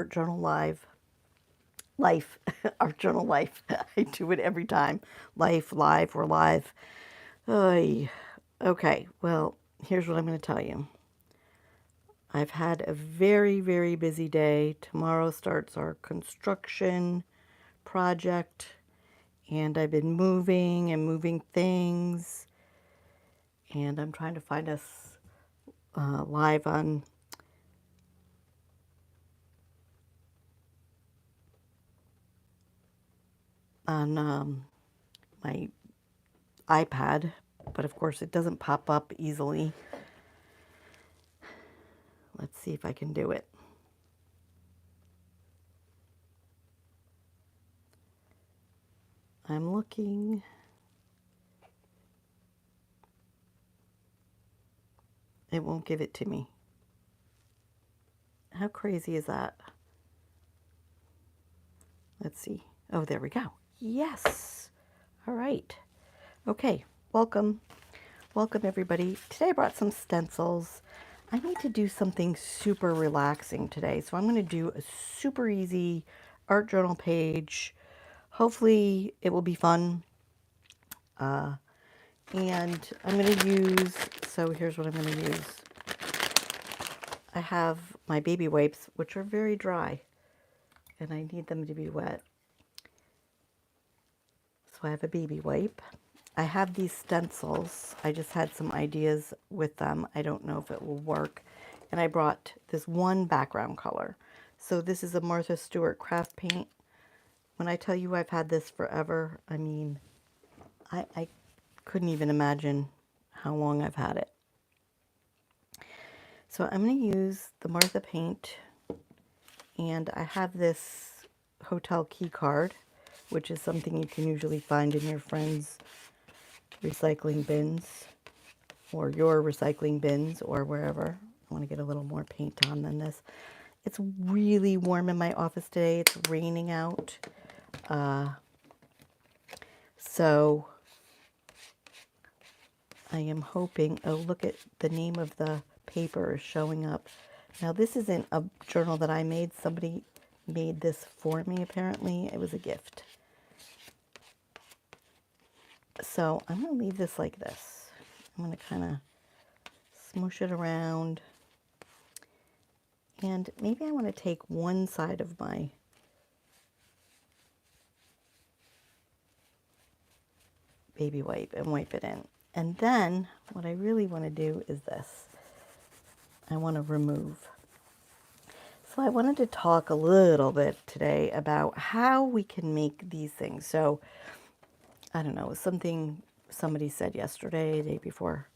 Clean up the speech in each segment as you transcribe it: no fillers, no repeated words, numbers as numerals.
Art Journal Life, Art Journal Life. I do it every time. Life, live, we're live. Oy. Okay, well, here's what I'm going to tell you. I've had a very, very busy day. Tomorrow starts our construction project, and I've been moving and moving things, and I'm trying to find us live on my iPad, but of course it doesn't pop up easily. Let's see if I can do it. I'm looking. It won't give it to me. How crazy is that? Let's see. Oh, there we go. Yes. All right. Okay. Welcome. Welcome, everybody. Today I brought some stencils. I need to do something super relaxing today. So I'm going to do a super easy art journal page. Hopefully it will be fun. And I'm going to use, so here's what I'm going to use. I have my baby wipes, which are very dry, and I need them to be wet. So I have a baby wipe. I have these stencils. I just had some ideas with them. I don't know if it will work. And I brought this one background color. So this is a Martha Stewart craft paint. When I tell you I've had this forever, I mean, I couldn't even imagine how long I've had it. So I'm going to use the Martha paint, and I have this hotel key card, which is something you can usually find in your friends' recycling bins or your recycling bins or wherever. I want to get a little more paint on than this. It's really warm in my office today. It's raining out. So I am hoping, oh, look at the name of the paper is showing up. Now, this isn't a journal that I made. Somebody made this for me, apparently. It was a gift. So I'm going to leave this like this. I'm going to kind of smoosh it around. And maybe I want to take one side of my baby wipe and wipe it in. And then what I really want to do is this. I want to remove. So I wanted to talk a little bit today about how we can make these things. So I don't know, something somebody said yesterday, the day before,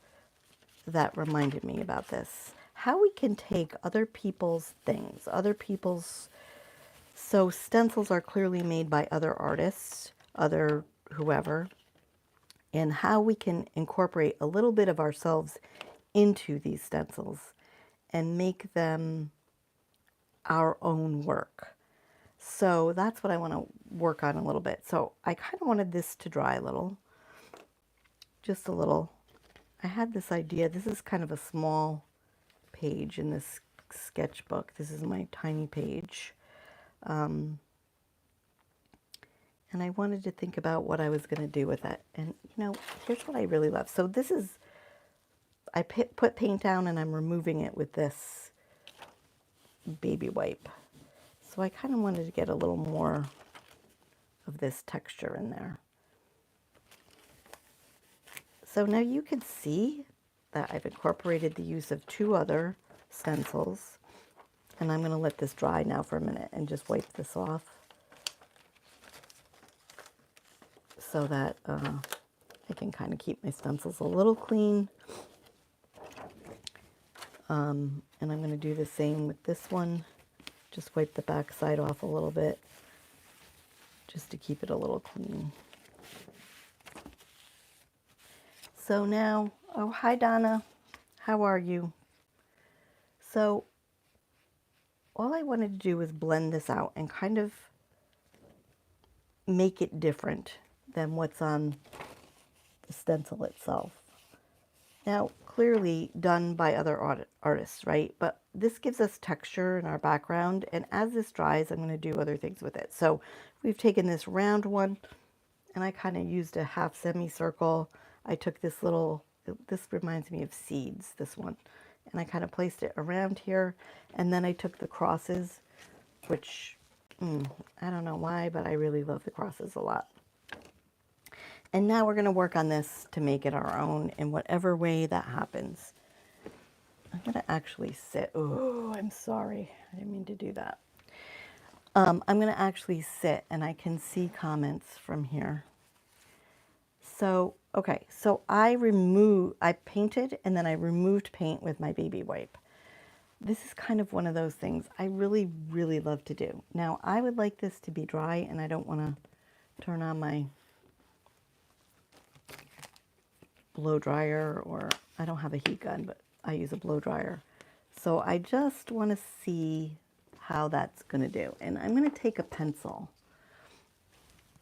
that reminded me about this. How we can take other people's things, so stencils are clearly made by other artists, other whoever, and how we can incorporate a little bit of ourselves into these stencils and make them our own work. So that's what I want to work on a little bit. So I kind of wanted this to dry a little, just a little. I had this idea. This is kind of a small page in this sketchbook. This is my tiny page. And I wanted to think about what I was going to do with it. And, you know, here's what I really love. So this is, I put paint down and I'm removing it with this baby wipe. So I kind of wanted to get a little more of this texture in there. So now you can see that I've incorporated the use of two other stencils. And I'm going to let this dry now for a minute and just wipe this off so that I can kind of keep my stencils a little clean. And I'm going to do the same with this one. Just wipe the back side off a little bit just to keep it a little clean. So now, oh, hi Donna, how are you? So all I wanted to do was blend this out and kind of make it different than what's on the stencil itself. Now, clearly done by other artists, right? But this gives us texture in our background, and as this dries, I'm going to do other things with it. So we've taken this round one, and I kind of used a half semicircle. I took this little, this reminds me of seeds, this one, and I kind of placed it around here, and then I took the crosses, which, I don't know why, but I really love the crosses a lot. And now we're going to work on this to make it our own in whatever way that happens. I'm going to actually sit. Oh, I'm sorry. I didn't mean to do that. I'm going to actually sit, and I can see comments from here. So, okay, so I painted, and then I removed paint with my baby wipe. This is kind of one of those things I really, really love to do. Now, I would like this to be dry, and I don't want to turn on my blow dryer, or I don't have a heat gun, but I use a blow dryer. So I just want to see how that's going to do. And I'm going to take a pencil,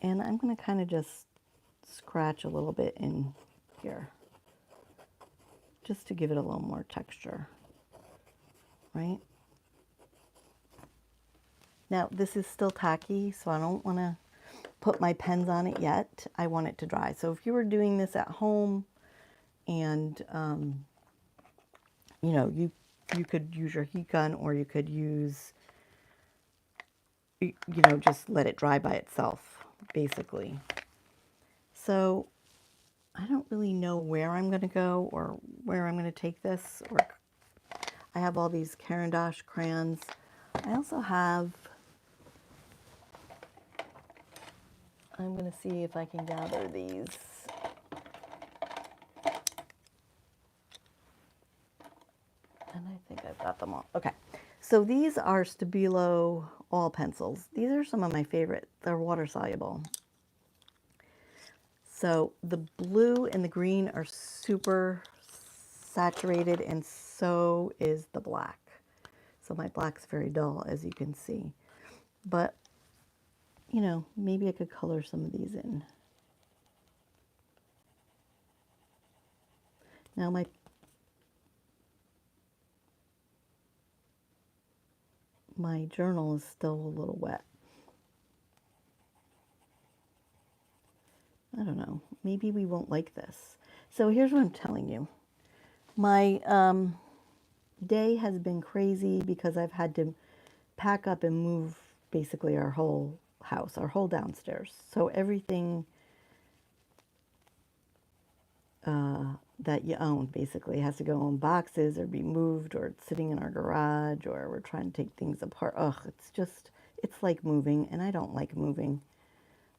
and I'm going to kind of just scratch a little bit in here, just to give it a little more texture, right? Now, this is still tacky, so I don't want to put my pens on it yet. I want it to dry. So if you were doing this at home, and you know, you could use your heat gun, or you could use, you know, just let it dry by itself, basically. So I don't really know where I'm going to go or where I'm going to take this. Or I have all these Caran d'Ache crayons. I also have, I'm going to see if I can gather these. And I think I've got them all. Okay. So these are Stabilo all pencils. These are some of my favorite. They're water soluble. So the blue and the green are super saturated, and so is the black. So my black's very dull, as you can see. But, you know, maybe I could color some of these in. Now my journal is still a little wet. I don't know. Maybe we won't like this. So here's what I'm telling you. My day has been crazy because I've had to pack up and move basically our whole house, our whole downstairs. So everything that you own basically has to go in boxes or be moved, or it's sitting in our garage, or we're trying to take things apart. Ugh, it's like moving, and I don't like moving.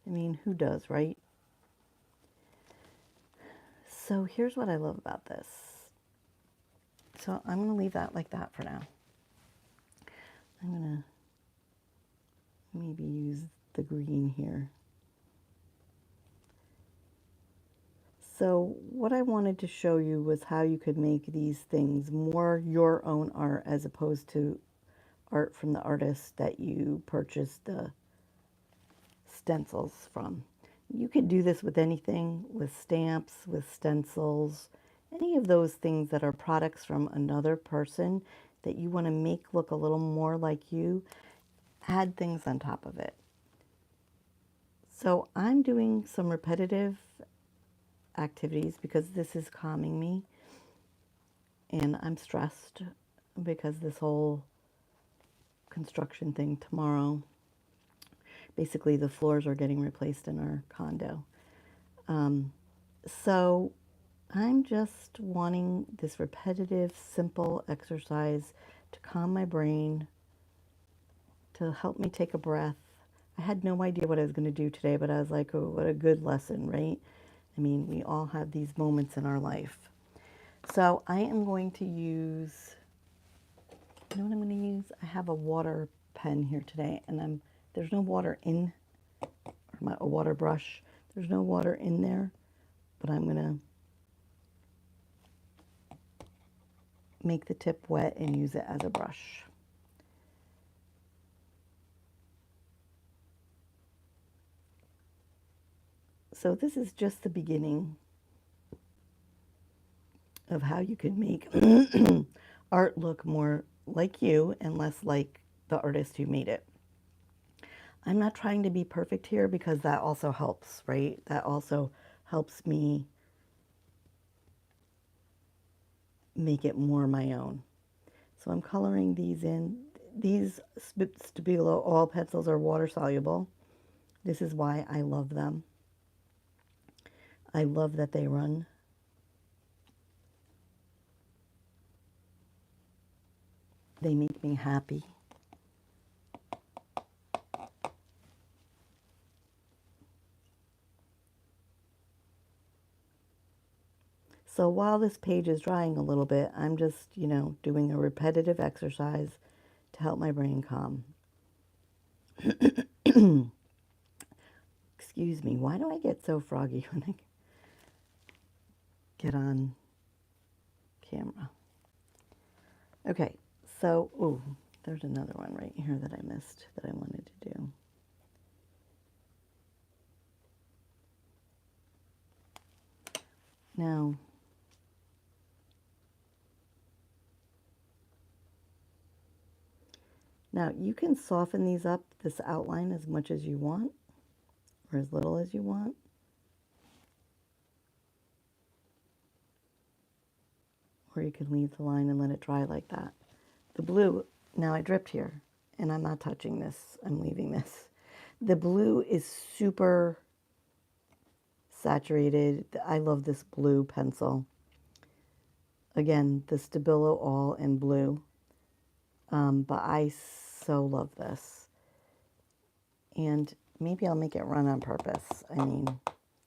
I mean, who does, right? So here's what I love about this. So I'm going to leave that like that for now. I'm going to maybe use the green here. So what I wanted to show you was how you could make these things more your own art, as opposed to art from the artist that you purchased the stencils from. You could do this with anything, with stamps, with stencils, any of those things that are products from another person that you want to make look a little more like you. Add things on top of it. So I'm doing some repetitive activities because this is calming me, and I'm stressed because this whole construction thing tomorrow, basically the floors are getting replaced in our condo. So I'm just wanting this repetitive, simple exercise to calm my brain, to help me take a breath. I had no idea what I was going to do today, but I was like, oh, what a good lesson, right? I mean, we all have these moments in our life. So I am going to use, you know what I'm going to use? I have a water pen here today, and there's no water in, or a water brush. There's no water in there, but I'm going to make the tip wet and use it as a brush. So this is just the beginning of how you can make art look more like you and less like the artist who made it. I'm not trying to be perfect here because that also helps, right? That also helps me make it more my own. So I'm coloring these in. These Stabilo oil pencils are water soluble. This is why I love them. I love that they run. They make me happy. So while this page is drying a little bit, I'm just, doing a repetitive exercise to help my brain calm. Excuse me, why do I get so froggy when I get on camera? Okay, so, ooh, there's another one right here that I missed that I wanted to do. Now you can soften these up, this outline, as much as you want, or as little as you want. Or you can leave the line and let it dry like that. The blue, now I dripped here, and I'm not touching this, I'm leaving this. The blue is super saturated. I love this blue pencil. Again, the Stabilo all in blue. But I so love this. And maybe I'll make it run on purpose. I mean,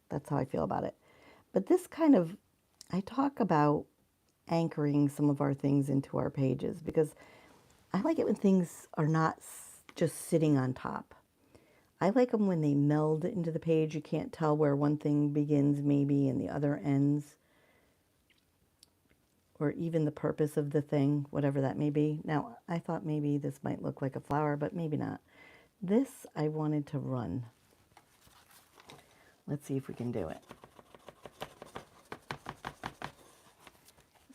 that's how I feel about it. But this kind of, I talk about anchoring some of our things into our pages because I like it when things are not just sitting on top. I like them when they meld into the page. You can't tell where one thing begins maybe and the other ends, or even the purpose of the thing, whatever that may be. Now, I thought maybe this might look like a flower, but maybe not. This I wanted to run. Let's see if we can do it.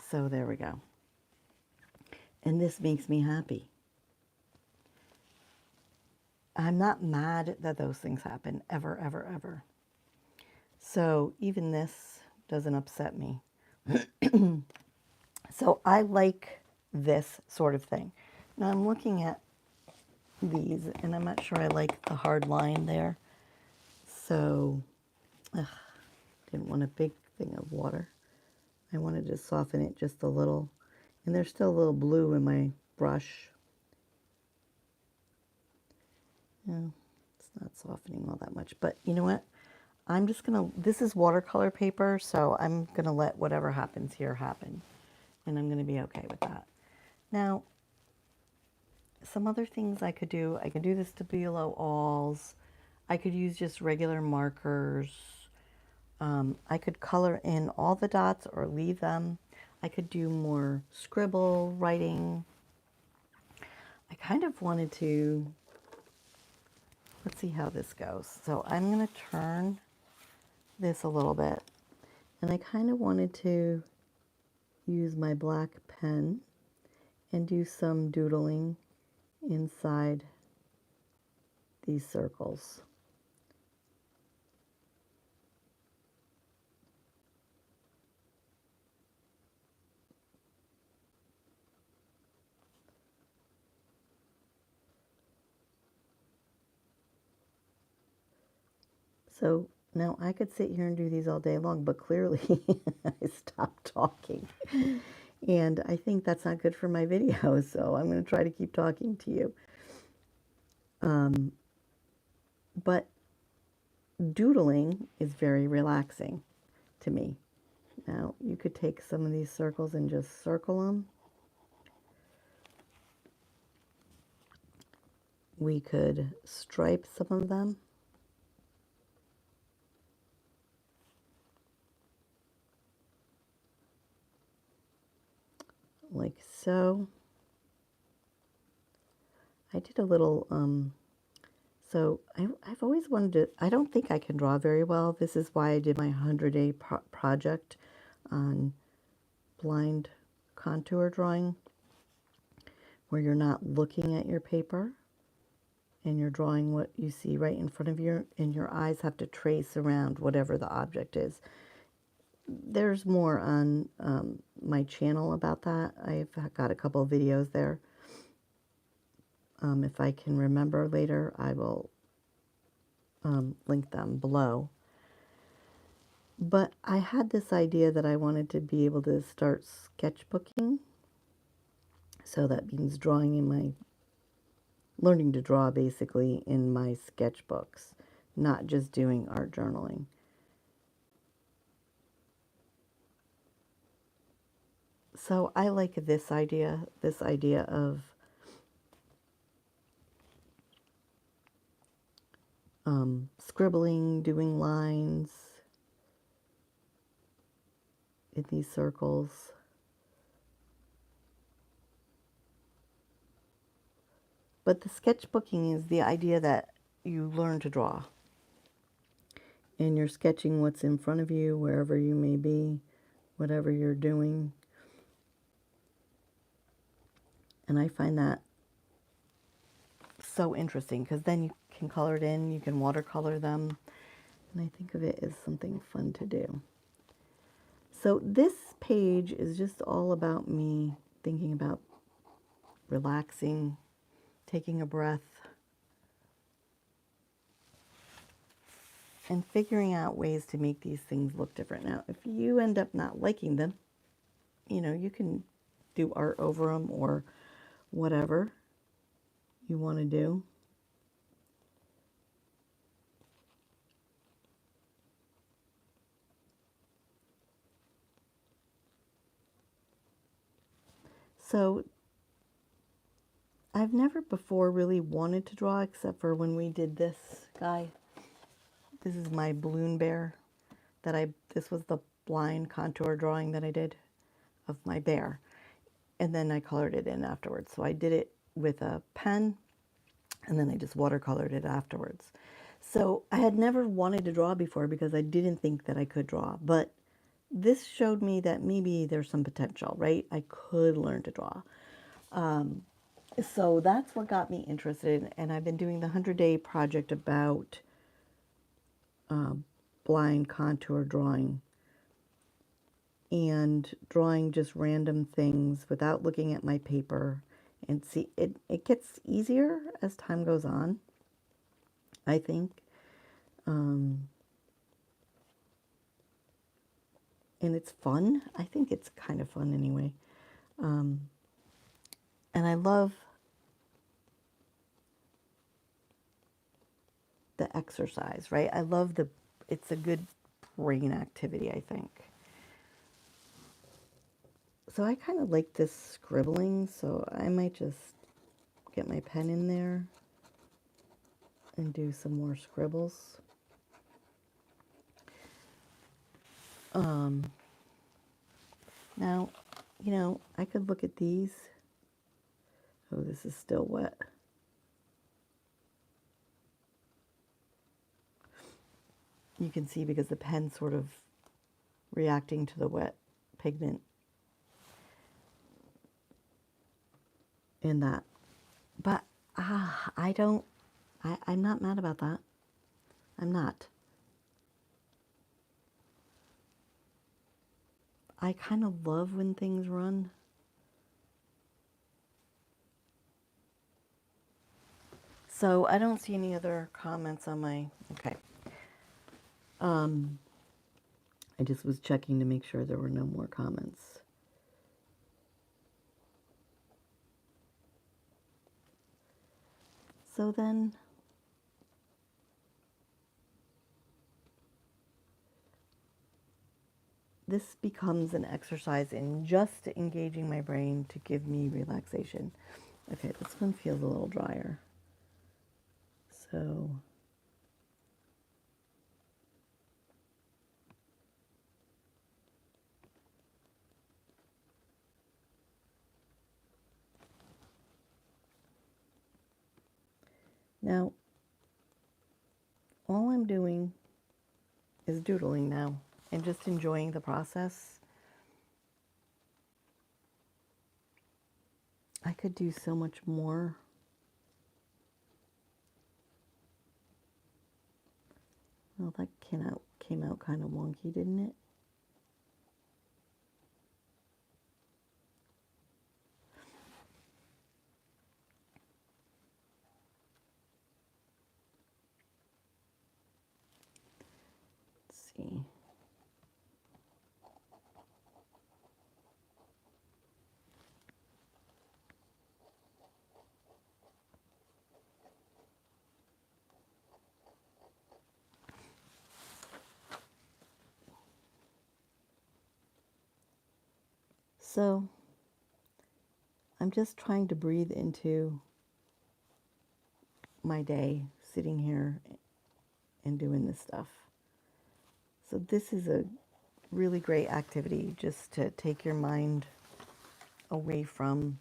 So there we go. And this makes me happy. I'm not mad that those things happen, ever, ever, ever. So even this doesn't upset me. So I like this sort of thing. Now I'm looking at these, and I'm not sure I like the hard line there. So, didn't want a big thing of water. I wanted to soften it just a little. And there's still a little blue in my brush. Yeah, it's not softening all that much. But you know what? I'm just going to, this is watercolor paper, so I'm going to let whatever happens here happen. And I'm going to be okay with that. Now, some other things I could do the Stabilo alls. I could use just regular markers. I could color in all the dots or leave them. I could do more scribble writing. I kind of wanted to, let's see how this goes. So I'm going to turn this a little bit. And I kind of wanted to use my black pen and do some doodling inside these circles. So now I could sit here and do these all day long, but clearly I stopped talking. And I think that's not good for my video, so I'm going to try to keep talking to you. But doodling is very relaxing to me. Now, you could take some of these circles and just circle them. We could stripe some of them. Like so. I did a little, so I've always wanted to, I don't think I can draw very well. This is why I did my 100-day project on blind contour drawing where you're not looking at your paper and you're drawing what you see right in front of you, and your eyes have to trace around whatever the object is. There's more on my channel about that. I've got a couple of videos there. If I can remember later, I will link them below. But I had this idea that I wanted to be able to start sketchbooking. So that means drawing in my, learning to draw basically in my sketchbooks, not just doing art journaling. So I like this idea of scribbling, doing lines in these circles. But the sketchbooking is the idea that you learn to draw. And you're sketching what's in front of you, wherever you may be, whatever you're doing. And I find that so interesting because then you can color it in, you can watercolor them. And I think of it as something fun to do. So this page is just all about me thinking about relaxing, taking a breath, and figuring out ways to make these things look different. Now, if you end up not liking them, you know, you can do art over them or whatever you want to do. So I've never before really wanted to draw except for when we did this guy. This is my balloon bear that this was the blind contour drawing that I did of my bear. And then I colored it in afterwards. So I did it with a pen and then I just watercolored it afterwards. So I had never wanted to draw before because I didn't think that I could draw. But this showed me that maybe there's some potential, right? I could learn to draw. So that's what got me interested. And I've been doing the 100-day project about blind contour drawing and drawing just random things without looking at my paper. And see, it gets easier as time goes on, I think. And it's fun. I think it's kind of fun anyway. And I love the exercise, right? I love it's a good brain activity, I think. So I kind of like this scribbling, so I might just get my pen in there and do some more scribbles. Now, you know, I could look at these. Oh, this is still wet. You can see because the pen's sort of reacting to the wet pigment in that. But, I'm not mad about that. I'm not. I kind of love when things run. So I don't see any other comments on my, okay. I just was checking to make sure there were no more comments. So then, this becomes an exercise in just engaging my brain to give me relaxation. Okay, this one feels a little drier. So now, all I'm doing is doodling now and just enjoying the process. I could do so much more. Well, that came out kind of wonky, didn't it? Let's see. So I'm just trying to breathe into my day, sitting here and doing this stuff. So this is a really great activity just to take your mind away from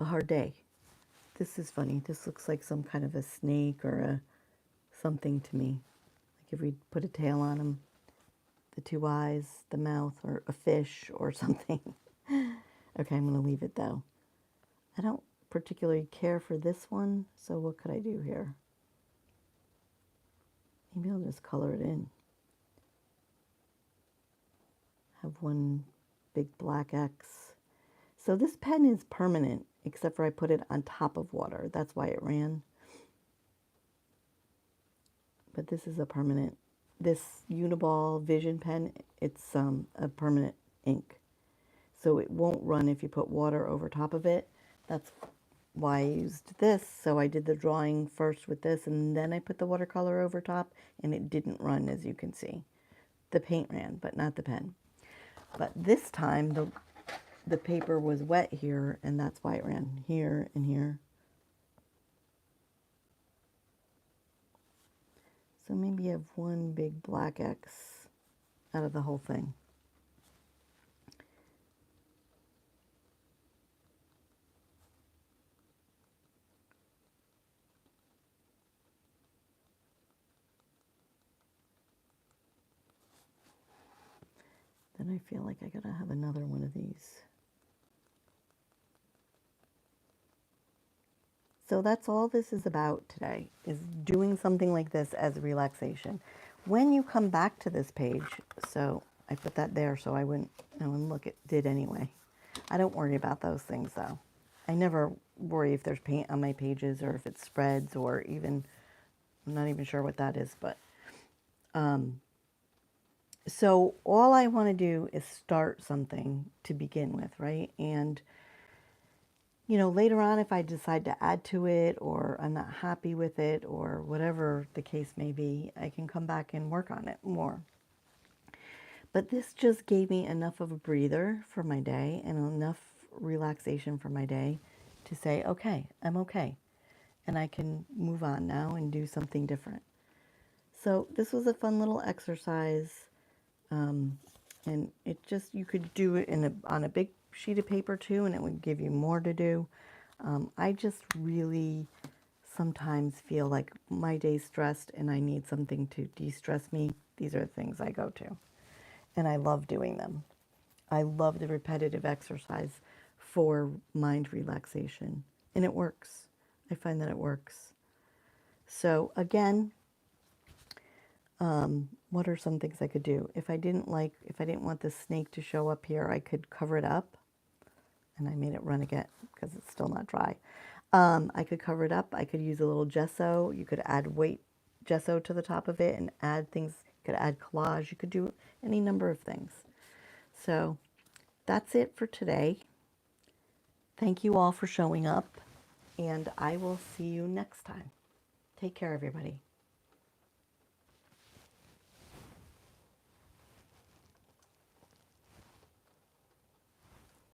a hard day. This is funny. This looks like some kind of a snake or a something to me. Like if we put a tail on him, the two eyes, the mouth, or a fish or something. Okay, I'm going to leave it though. I don't particularly care for this one, so what could I do here? Maybe I'll just color it in. Have one big black X. So this pen is permanent, except for I put it on top of water. That's why it ran. But this is a permanent. This Uniball Vision pen, it's a permanent ink. So it won't run if you put water over top of it. That's why I used this. So I did the drawing first with this, and then I put the watercolor over top, and it didn't run, as you can see. The paint ran, but not the pen. But this time, the paper was wet here, and that's why it ran here and here. So maybe have one big black X out of the whole thing. Then I feel like I gotta have another one of these. So that's all this is about today, is doing something like this as relaxation. When you come back to this page, so I put that there so I wouldn't, look, it did anyway. I don't worry about those things though. I never worry if there's paint on my pages or if it spreads or even, I'm not even sure what that is, but so all I want to do is start something to begin with, right? And later on, if I decide to add to it or I'm not happy with it or whatever the case may be, I can come back and work on it more. But this just gave me enough of a breather for my day and enough relaxation for my day to say, okay, I'm okay. And I can move on now and do something different. So this was a fun little exercise. And it just, you could do it on a big sheet of paper too, and it would give you more to do. I just really sometimes feel like my day's stressed and I need something to de-stress me. These are the things I go to. And I love doing them. I love the repetitive exercise for mind relaxation. And it works. I find that it works. So again, what are some things I could do? If I didn't want the snake to show up here, I could cover it up. And I made it run again because it's still not dry. I could cover it up. I could use a little gesso. You could add weight gesso to the top of it and add things. You could add collage. You could do any number of things. So that's it for today. Thank you all for showing up, and I will see you next time. Take care, everybody.